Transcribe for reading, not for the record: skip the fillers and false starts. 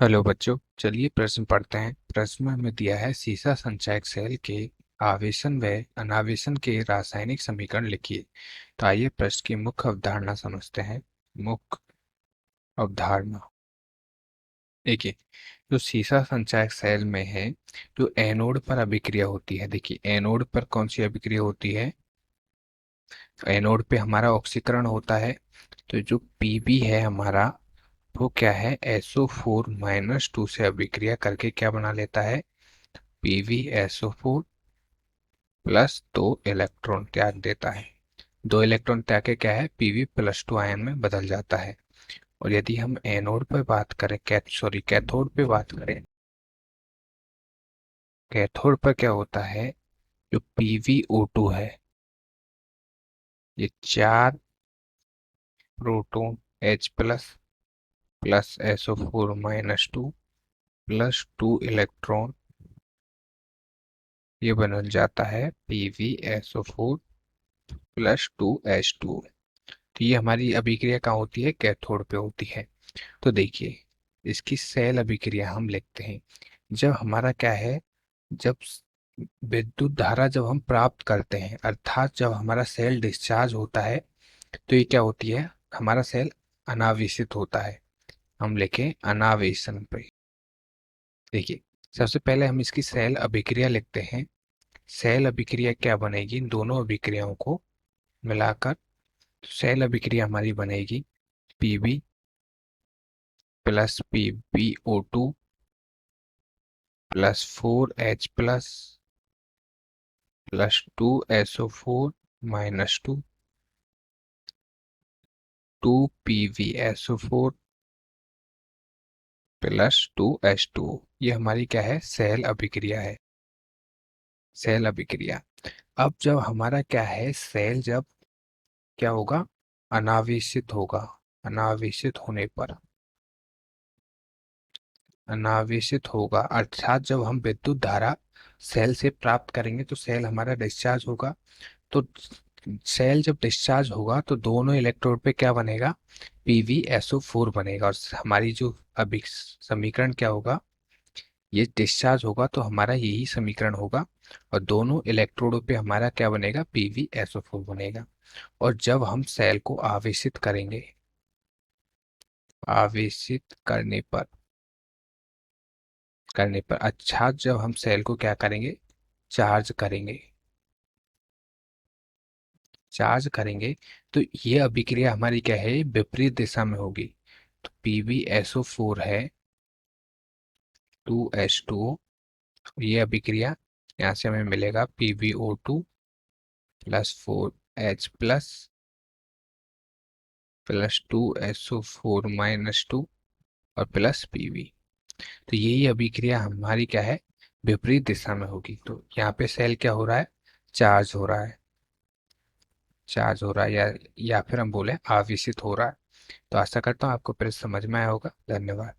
Hello बच्चों, चलिए प्रश्न पढ़ते हैं। प्रश्न में हमें दिया है सीसा संचयक सेल के आवेशन व अनावेशन के रासायनिक समीकरण लिखिए। तो आइए प्रश्न की मुख्य अवधारणा समझते हैं। मुख्य अवधारणा देखिए, जो सीसा संचयक सेल में है, जो एनोड पर अभिक्रिया होती है। देखिए, एनोड पर कौन सी अभिक्रिया होती है? एनोड पे हमारा ऑक्सीकरण होता है। तो जो पीबी है हमारा, वो क्या है, SO4 - 2 से अभिक्रिया करके क्या बना लेता है, PbSO4 प्लस 2 इलेक्ट्रॉन त्याग देता है। 2 इलेक्ट्रॉन त्याग के क्या है, Pb+2 आयन में बदल जाता है। और यदि हम एनोड पे बात करें, कैथोड पे बात करें, कैथोड पर क्या होता है, जो PvO2 है, ये 4 proton H plus plus SO4 - 2 plus 2 electron, ये बन जाता है PvSO4 + 2H2। तो ये हमारी अभिक्रिया कहाँ होती है, कैथोड पे होती है। तो देखिए, इसकी सेल अभिक्रिया हम लिखते हैं। जब हमारा क्या है, जब विद्युत धारा जब हम प्राप्त करते हैं, अर्थात जब हमारा सेल डिस्चार्ज होता है, तो ये क्या होती है, हमारा सेल अनावेशित होता है। हम लिखें अनावेशन पे। देखिए, सबसे पहले हम इसकी सेल अभिक्रिया लिखते हैं। सेल अभिक्रिया क्या बनेगी, इन दोनों अभिक्रियाओं को मिलाकर सेल अभिक्रिया हमारी बनेगी Pb plus PbO2 plus 4H plus 2SO4 - 2 2PvSO4 plus 2H2। ये हमारी क्या है, सेल अभिक्रिया है। सेल अभिक्रिया। अब जब हमारा क्या है, सेल जब क्या होगा, अनावेशित होगा। अनावेशित होने पर, अनावेशित होगा अर्थात जब हम विद्युत धारा सेल से प्राप्त करेंगे, तो सेल हमारा डिस्चार्ज होगा। तो सेल जब डिस्चार्ज होगा, तो दोनों इलेक्ट्रोड पे क्या बनेगा, PvSO4 बनेगा। और हमारी जो अभी समीकरण क्या होगा, ये डिस्चार्ज होगा तो हमारा यही समीकरण होगा। और दोनों इलेक्ट्रोडों पे हमारा क्या बनेगा, PvSO4 बनेगा। और जब हम सेल को आवेशित करेंगे, आवेशित करने पर अच्छा, जब हम सेल को क्या करेंगे, चार्ज करेंगे, चार्ज करेंगे, तो ये अभिक्रिया हमारी क्या है, विपरीत दिशा में होगी। तो PbSO4 है 2H2O, ये अभिक्रिया यहाँ से हमें मिलेगा PbO2 plus 4H plus 2SO4 - 2 और प्लस Pb। तो यही अभिक्रिया हमारी क्या है, विपरीत दिशा में होगी। तो यहाँ पे सेल क्या हो रहा है, चार्ज हो रहा है, चार्ज हो रहा है, या फिर हम बोले आवेशित हो रहा है। तो आशा करता हूँ आपको पहले समझ में आया होगा। धन्यवाद।